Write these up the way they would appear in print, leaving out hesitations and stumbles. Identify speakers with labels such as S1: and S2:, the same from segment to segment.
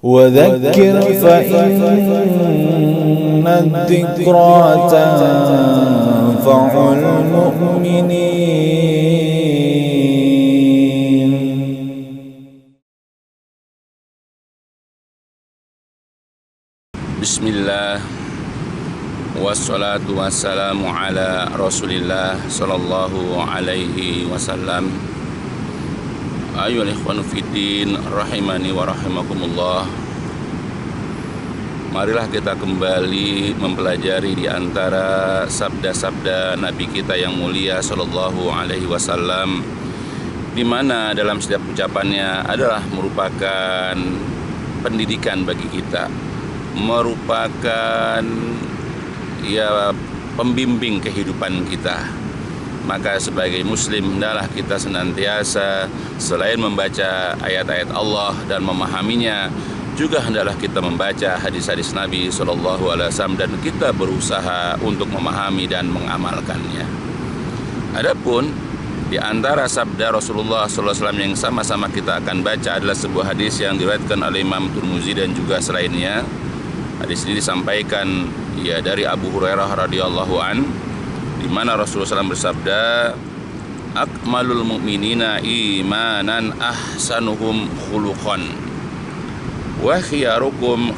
S1: وذكر فإن الذكرى تنفع المؤمنين.
S2: Bismillah, wassalatu wassalamu ala Rasulillah sallallahu alaihi wasallam. Ayyuhal ikhwanu fiddin, rahimani wa rahimakumullah. Marilah kita kembali mempelajari di antara sabda-sabda Nabi kita yang mulia sallallahu alaihi wasallam, di mana dalam setiap ucapannya adalah merupakan pendidikan bagi kita, merupakan pembimbing kehidupan kita. Maka sebagai muslim hendaklah kita senantiasa selain membaca ayat-ayat Allah dan memahaminya, juga hendaklah kita membaca hadis-hadis Nabi SAW dan kita berusaha untuk memahami dan mengamalkannya. Adapun di antara sabda Rasulullah SAW yang sama-sama kita akan baca adalah sebuah hadis yang diriwayatkan oleh Imam Tirmizi dan juga selainnya. Hadis ini disampaikan dari Abu Hurairah radhiyallahu an, di mana Rasulullah SAW bersabda, akmalul mu'minina imanan ahsanuhum khuluqan wa khiyarukum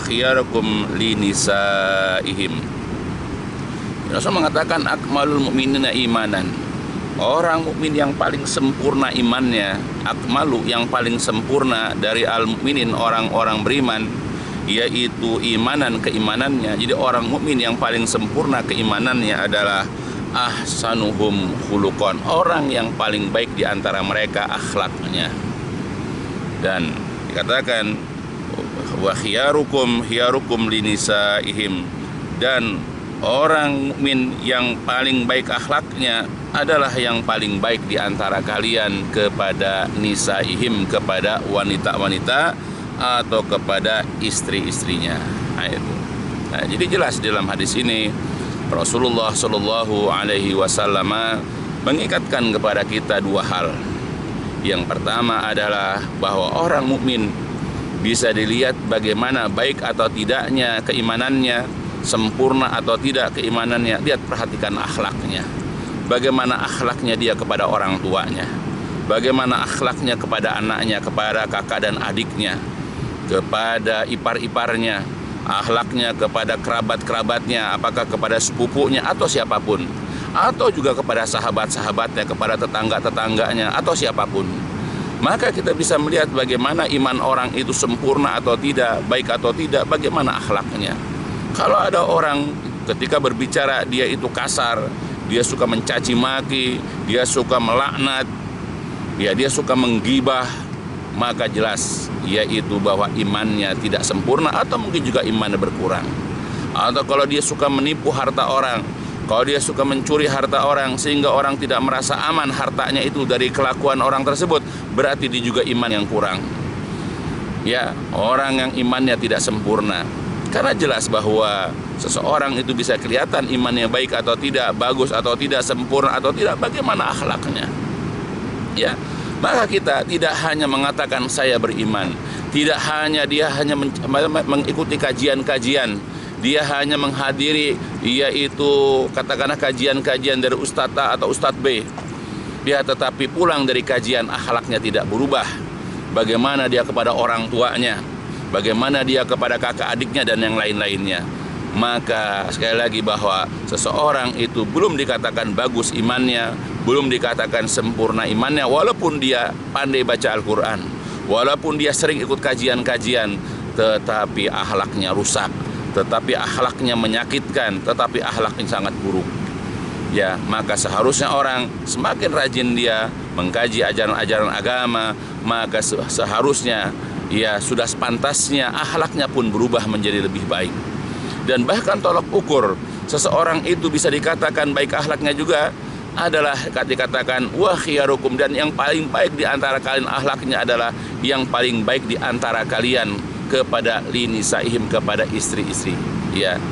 S2: linisaihim. Rasul mengatakan akmalul mu'minina imanan, orang mukmin yang paling sempurna imannya, akmalu yang paling sempurna dari al-mu'minin, orang-orang beriman, yaitu imanan, keimanannya. Jadi orang mukmin yang paling sempurna keimanannya adalah ahsanuhum khuluqan, orang yang paling baik di antara mereka akhlaknya. Dan dikatakan wa khiyarukum linisaihim, dan orang mukmin yang paling baik akhlaknya adalah yang paling baik di antara kalian kepada nisaihim, kepada wanita-wanita atau kepada istri-istrinya. Nah, jadi jelas dalam hadis ini Rasulullah Shallallahu Alaihi Wasallam mengikatkan kepada kita dua hal. Yang pertama adalah bahwa orang mukmin bisa dilihat bagaimana baik atau tidaknya keimanannya, sempurna atau tidak keimanannya. Lihat, perhatikan akhlaknya. Bagaimana akhlaknya dia kepada orang tuanya, bagaimana akhlaknya kepada anaknya, kepada kakak dan adiknya, kepada ipar-iparnya, akhlaknya kepada kerabat-kerabatnya, apakah kepada sepupunya atau siapapun, atau juga kepada sahabat-sahabatnya, kepada tetangga-tetangganya atau siapapun. Maka kita bisa melihat bagaimana iman orang itu sempurna atau tidak, baik atau tidak, bagaimana akhlaknya. Kalau ada orang ketika berbicara dia itu kasar, dia suka mencaci maki, dia suka melaknat, dia suka menggibah, maka jelas yaitu bahwa imannya tidak sempurna atau mungkin juga imannya berkurang. Atau kalau dia suka menipu harta orang, kalau dia suka mencuri harta orang sehingga orang tidak merasa aman hartanya itu dari kelakuan orang tersebut, berarti dia juga iman yang kurang. Orang yang imannya tidak sempurna. Karena jelas bahwa seseorang itu bisa kelihatan imannya baik atau tidak, bagus atau tidak, sempurna atau tidak, bagaimana akhlaknya. Maka kita tidak hanya mengatakan saya beriman, tidak hanya dia hanya mengikuti kajian-kajian, dia hanya menghadiri yaitu katakanlah kajian-kajian dari Ustadz A atau Ustadz B, tetapi pulang dari kajian akhlaknya tidak berubah. Bagaimana dia kepada orang tuanya, bagaimana dia kepada kakak adiknya dan yang lain-lainnya. Maka sekali lagi bahwa seseorang itu belum dikatakan bagus imannya, belum dikatakan sempurna imannya, walaupun dia pandai baca Al-Quran, walaupun dia sering ikut kajian-kajian, tetapi akhlaknya rusak, tetapi akhlaknya menyakitkan, tetapi akhlaknya sangat buruk. Maka seharusnya orang semakin rajin dia mengkaji ajaran-ajaran agama, maka seharusnya sudah sepantasnya akhlaknya pun berubah menjadi lebih baik. Dan bahkan tolok ukur seseorang itu bisa dikatakan baik akhlaknya juga adalah dikatakan wa khiyarukum, dan yang paling baik di antara kalian akhlaknya adalah yang paling baik di antara kalian kepada linisaihim, kepada istri-istri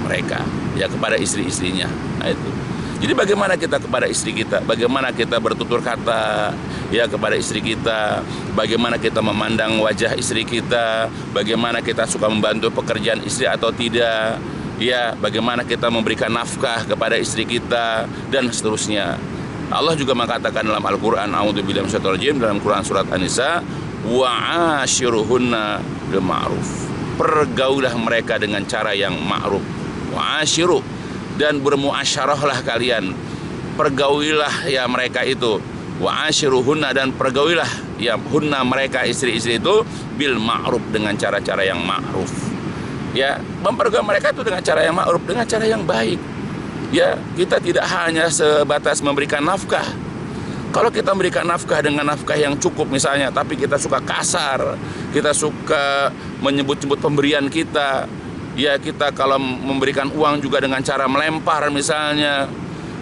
S2: mereka, kepada istri-istrinya. Nah, itu. Jadi bagaimana kita kepada istri kita, bagaimana kita bertutur kata ya kepada istri kita, bagaimana kita memandang wajah istri kita, bagaimana kita suka membantu pekerjaan istri atau tidak, ya bagaimana kita memberikan nafkah kepada istri kita dan seterusnya. Allah juga mengatakan dalam Al-Qur'an, a'udzubillahi minasyaitonir rajim, dalam Quran surat An-Nisa, wa'ashiruhunna bil ma'ruf. Pergaulah mereka dengan cara yang ma'ruf. Wa'ashiru, dan bermuasyarahlah kalian, pergaulilah ya mereka itu, wa'ashiruhunna, dan pergaulilah ya hunna mereka istri-istri itu bil ma'ruf, dengan cara-cara yang ma'ruf. Ya, mempergaul mereka itu dengan cara yang ma'ruf, dengan cara yang baik. Ya, kita tidak hanya sebatas memberikan nafkah. Kalau kita memberikan nafkah dengan nafkah yang cukup misalnya, tapi kita suka kasar, kita suka menyebut-nyebut pemberian kita, ya kita kalau memberikan uang juga dengan cara melempar misalnya,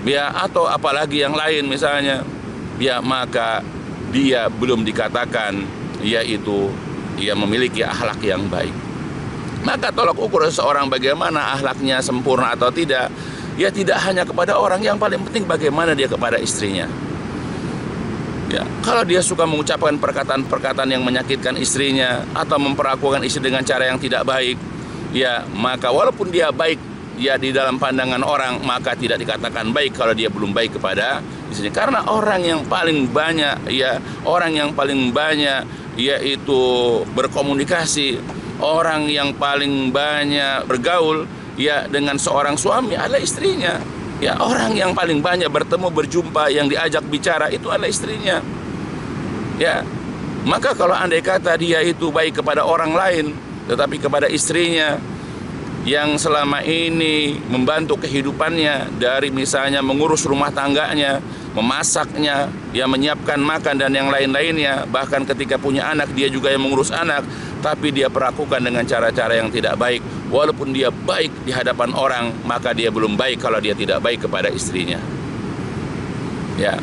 S2: ya atau apalagi yang lain misalnya, ya maka dia belum dikatakan yaitu ia memiliki akhlak yang baik. Maka tolak ukur seseorang bagaimana akhlaknya sempurna atau tidak, ya tidak hanya kepada orang, yang paling penting bagaimana dia kepada istrinya. Ya, kalau dia suka mengucapkan perkataan-perkataan yang menyakitkan istrinya atau memperlakukan istri dengan cara yang tidak baik, ya maka walaupun dia baik ya di dalam pandangan orang, maka tidak dikatakan baik kalau dia belum baik kepada istrinya. Karena orang yang paling banyak yaitu berkomunikasi, orang yang paling banyak bergaul ya dengan seorang suami adalah istrinya. Ya, orang yang paling banyak bertemu, berjumpa, yang diajak bicara itu adalah istrinya. Ya, maka kalau andai kata dia itu baik kepada orang lain, tetapi kepada istrinya yang selama ini membantu kehidupannya dari misalnya mengurus rumah tangganya, memasaknya, ya menyiapkan makan dan yang lain-lainnya, bahkan ketika punya anak dia juga yang mengurus anak, tapi dia perlakukan dengan cara-cara yang tidak baik. Walaupun dia baik di hadapan orang, maka dia belum baik kalau dia tidak baik kepada istrinya. Ya,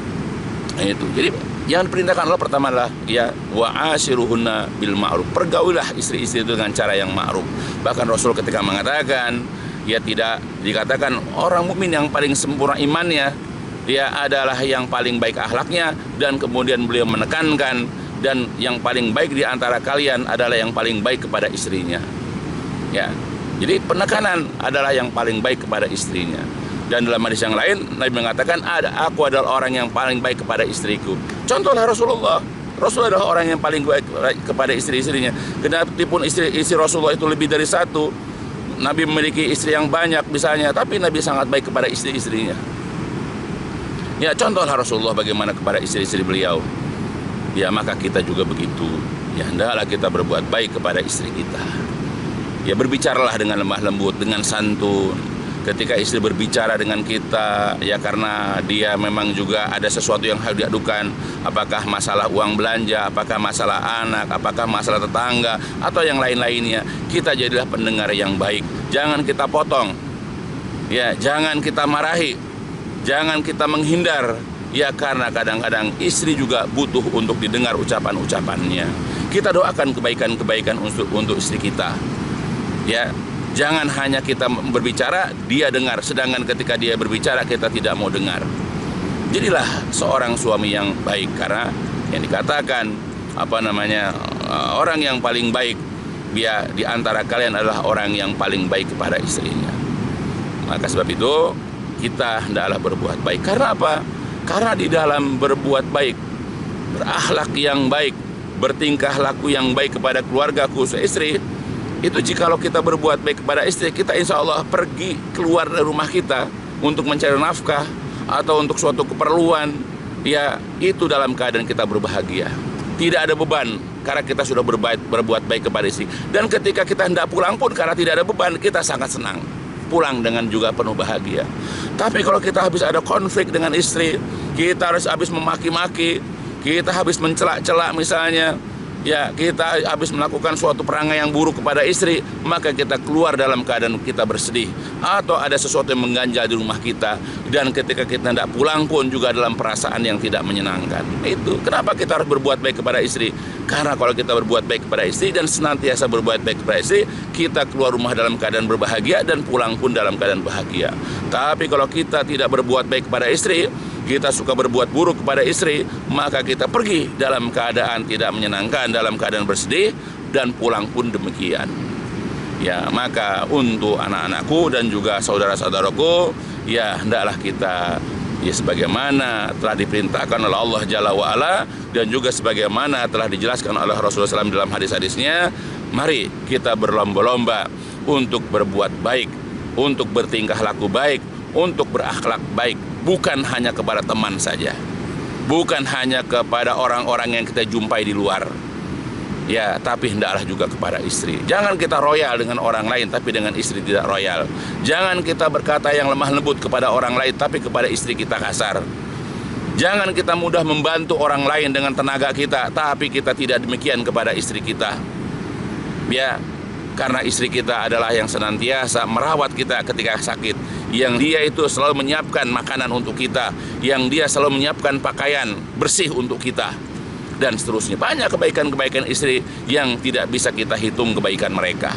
S2: itu. Jadi yang diperintahkan Allah pertama adalah ya wa'ashiruhunna bil ma'ruf. Pergaulilah istri-istri itu dengan cara yang ma'ruf. Bahkan Rasul ketika mengatakan, ya tidak dikatakan orang mukmin yang paling sempurna imannya, dia adalah yang paling baik akhlaknya, dan kemudian beliau menekankan, dan yang paling baik di antara kalian adalah yang paling baik kepada istrinya. Ya. Jadi penekanan adalah yang paling baik kepada istrinya. Dan dalam hadis yang lain Nabi mengatakan, aku adalah orang yang paling baik kepada istriku. Contohlah Rasulullah. Rasulullah adalah orang yang paling baik kepada istri-istrinya. Kenapapun istri Rasulullah itu lebih dari satu, Nabi memiliki istri yang banyak misalnya, tapi Nabi sangat baik kepada istri-istrinya. Ya, contohlah Rasulullah bagaimana kepada istri-istri beliau. Ya, maka kita juga begitu. Ya, hendaklah kita berbuat baik kepada istri kita. Ya, berbicaralah dengan lemah lembut, dengan santun. Ketika istri berbicara dengan kita, ya karena dia memang juga ada sesuatu yang harus diadukan, apakah masalah uang belanja, apakah masalah anak, apakah masalah tetangga, atau yang lain-lainnya, kita jadilah pendengar yang baik. Jangan kita potong, ya jangan kita marahi, jangan kita menghindar, ya karena kadang-kadang istri juga butuh untuk didengar ucapan-ucapannya. Kita doakan kebaikan-kebaikan untuk istri kita. Ya, jangan hanya kita berbicara dia dengar, sedangkan ketika dia berbicara kita tidak mau dengar. Jadilah seorang suami yang baik, karena yang dikatakan orang yang paling baik dia di antara kalian adalah orang yang paling baik kepada istrinya. Maka sebab itu kita hendaklah berbuat baik. Karena apa? Karena di dalam berbuat baik, berakhlak yang baik, bertingkah laku yang baik kepada keluarga, khusus istri, itu jikalau kita berbuat baik kepada istri kita, insya Allah pergi keluar dari rumah kita untuk mencari nafkah atau untuk suatu keperluan, ya itu dalam keadaan kita berbahagia, tidak ada beban karena kita sudah berbuat baik kepada istri. Dan ketika kita hendak pulang pun karena tidak ada beban, kita sangat senang pulang dengan juga penuh bahagia. Tapi kalau kita habis ada konflik dengan istri, kita harus habis memaki-maki, kita habis mencela-cela misalnya, ya kita habis melakukan suatu perangai yang buruk kepada istri, maka kita keluar dalam keadaan kita bersedih, atau ada sesuatu yang mengganjal di rumah kita, dan ketika kita tidak pulang pun juga dalam perasaan yang tidak menyenangkan. Itu kenapa kita harus berbuat baik kepada istri, karena kalau kita berbuat baik kepada istri dan senantiasa berbuat baik kepada istri, kita keluar rumah dalam keadaan berbahagia dan pulang pun dalam keadaan bahagia. Tapi kalau kita tidak berbuat baik kepada istri, kita suka berbuat buruk kepada istri, maka kita pergi dalam keadaan tidak menyenangkan, dalam keadaan bersedih, dan pulang pun demikian. Ya, maka untuk anak-anakku dan juga saudara-saudaraku, ya hendaklah kita, ya sebagaimana telah diperintahkan oleh Allah Jalla wa'ala, dan juga sebagaimana telah dijelaskan oleh Rasulullah SAW dalam hadis-hadisnya, mari kita berlomba-lomba untuk berbuat baik, untuk bertingkah laku baik, untuk berakhlak baik, bukan hanya kepada teman saja, bukan hanya kepada orang-orang yang kita jumpai di luar, ya, tapi hendaklah juga kepada istri. Jangan kita royal dengan orang lain, tapi dengan istri tidak royal. Jangan kita berkata yang lemah lembut kepada orang lain, tapi kepada istri kita kasar. Jangan kita mudah membantu orang lain dengan tenaga kita, tapi kita tidak demikian kepada istri kita. Ya, karena istri kita adalah yang senantiasa merawat kita ketika sakit, yang dia itu selalu menyiapkan makanan untuk kita, yang dia selalu menyiapkan pakaian bersih untuk kita, dan seterusnya. Banyak kebaikan-kebaikan istri yang tidak bisa kita hitung kebaikan mereka.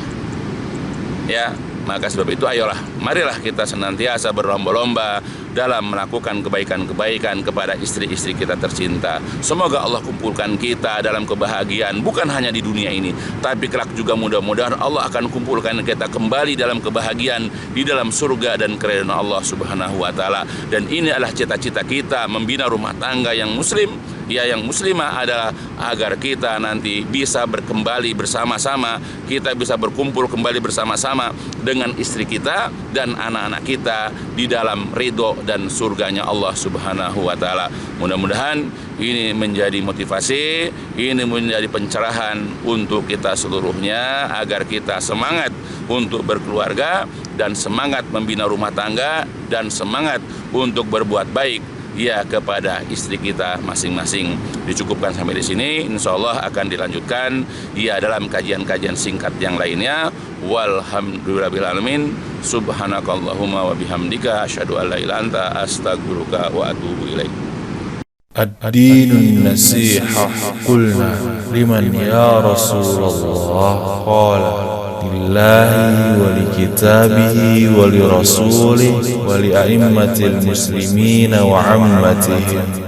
S2: Ya, maka sebab itu ayolah, marilah kita senantiasa berlomba-lomba dalam melakukan kebaikan-kebaikan kepada istri-istri kita tercinta. Semoga Allah kumpulkan kita dalam kebahagiaan, bukan hanya di dunia ini, tapi kelak juga mudah-mudahan Allah akan kumpulkan kita kembali dalam kebahagiaan di dalam surga dan keridhaan Allah Subhanahu wa taala. Dan ini adalah cita-cita kita, membina rumah tangga yang muslim, ya, yang muslimah, adalah agar kita nanti bisa berkembali bersama-sama, kita bisa berkumpul kembali bersama-sama dengan istri kita dan anak-anak kita di dalam ridho dan surganya Allah Subhanahu wa taala. Mudah-mudahan ini menjadi motivasi, ini menjadi pencerahan untuk kita seluruhnya, agar kita semangat untuk berkeluarga dan semangat membina rumah tangga dan semangat untuk berbuat baik, ya, kepada istri kita masing-masing. Dicukupkan sampai di sini. Insya Allah akan dilanjutkan, ya, dalam kajian-kajian singkat yang lainnya. Walhamdulillahirabbil alamin. Subhanakallahumma wa bihamdika asyhadu an la ilaha illa anta astaghfiruka wa atubu ilaik.
S1: الدين النصيحة قلنا لمن يا رسول الله قال لله ولكتابه ولرسوله ولأئمة المسلمين وعامتهم